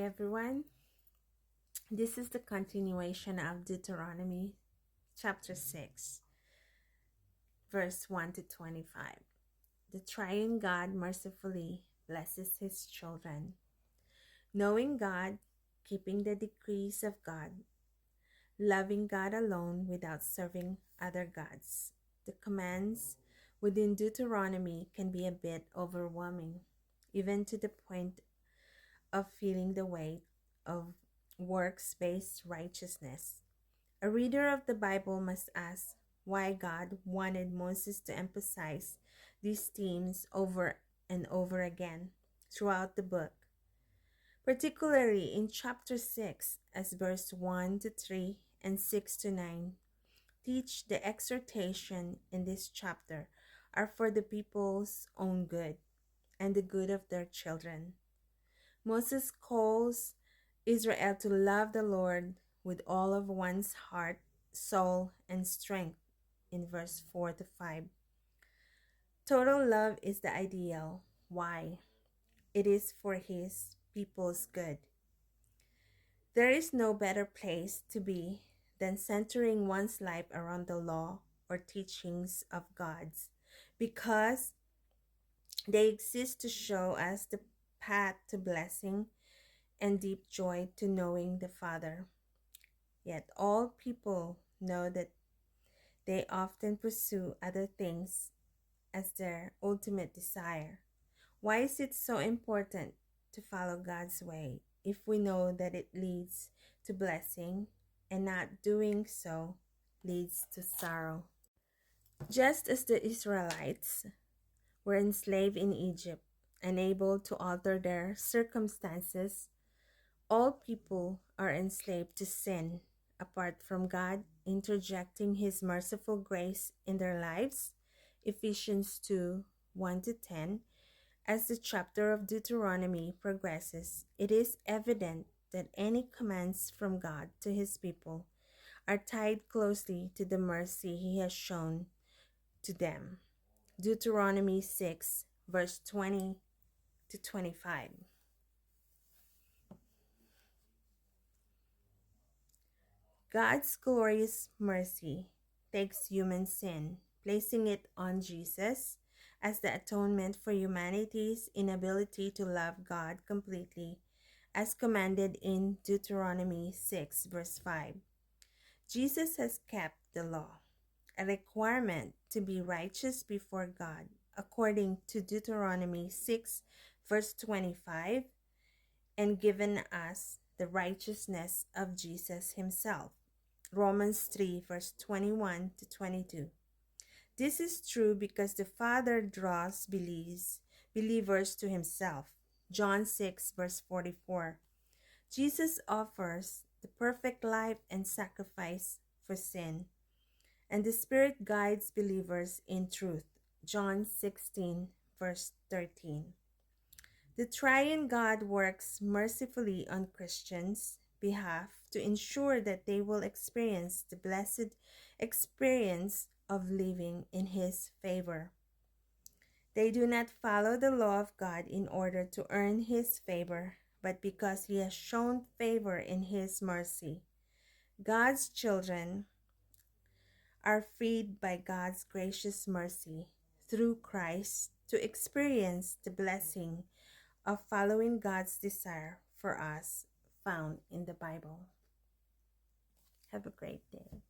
everyone. This is the continuation of Deuteronomy chapter 6, verse 1 to 25. The triune God mercifully blesses his children. Knowing God, keeping the decrees of God, loving God alone without serving other gods. The commands within Deuteronomy can be a bit overwhelming, even to the point of feeling the weight of works-based righteousness. A reader of the Bible must ask why God wanted Moses to emphasize these themes over and over again throughout the book, particularly in chapter 6 as verse 1 to 3 and 6 to 9 teach. The exhortation in this chapter are for the people's own good and the good of their children. Moses calls Israel to love the Lord with all of one's heart, soul, and strength in verse 4 to 5. Total love is the ideal. Why? It is for his people's good. There is no better place to be than centering one's life around the law or teachings of God's, because they exist to show us the path to blessing and deep joy to knowing the Father. Yet all people know that they often pursue other things as their ultimate desire. Why is it so important to follow God's way if we know that it leads to blessing and not doing so leads to sorrow? Just as the Israelites were enslaved in Egypt, unable to alter their circumstances, all people are enslaved to sin apart from God interjecting his merciful grace in their lives. Ephesians 2 1 to 10. As the chapter of Deuteronomy progresses, it is evident that any commands from God to his people are tied closely to the mercy he has shown to them. Deuteronomy 6, verse 20 to 25. God's glorious mercy takes human sin, placing it on Jesus as the atonement for humanity's inability to love God completely, as commanded in Deuteronomy 6, verse 5. Jesus has kept the law, a requirement to be righteous before God, according to Deuteronomy 6, verse 25, and given us the righteousness of Jesus himself. Romans 3, verse 21 to 22. This is true because the Father draws believers to himself. John 6, verse 44. Jesus offers the perfect life and sacrifice for sin, and the Spirit guides believers in truth. John 16, verse 13. The triune God works mercifully on Christians' behalf to ensure that they will experience the blessed experience of living in his favor. They do not follow the law of God in order to earn his favor, but because he has shown favor in his mercy. God's children are freed by God's gracious mercy through Christ to experience the blessing of following God's desire for us found in the Bible. Have a great day.